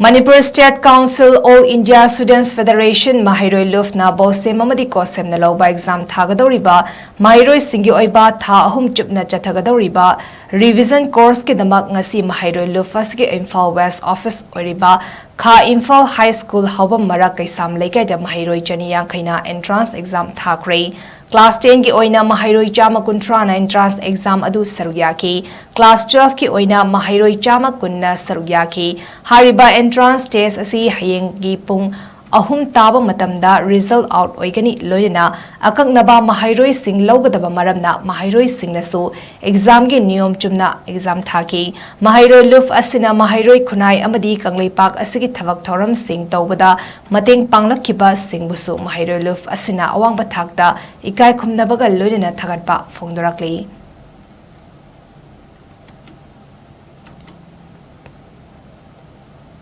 Manipur State Council All India Students Federation Maheiroi Lup na Bohsem Amadi Cohsem na Louba exam THAGADOURIBA Maheiroi SINGGI OIBA AHUM CHUPNA CHATHAGADOURIBA RIVISION course KIDAMAK NGASHI Maheiroi Lup IMPHAL West Office OIRIBA IMPHAL High School HAOBAM MARAK KEISHAM LEIKAI Maheiroi Chani entrance exam THAKHRE Class 10 ki oina Maheiroi chama kuntra na entrance exam adu saruyaki. Class 12 ki oina Maheiroi chama kunna saruyaki. Hariba entrance test asi hayeng gi pung ahum taba matamda result out oigani loyana akaknaba Maheiroi sing lawgadaba maramna Maheiroi sing nasu exam gi niyom chumna exam thaki. Maheiroi Lup asina Maheiroi khunai amadi kangleipak asigi thabak thoram sing tawbada mateng panglakkiba sing busu Maheiroi Lup asina awang bathakda ikai khumnabaga loyana thagatpa phongdorakli.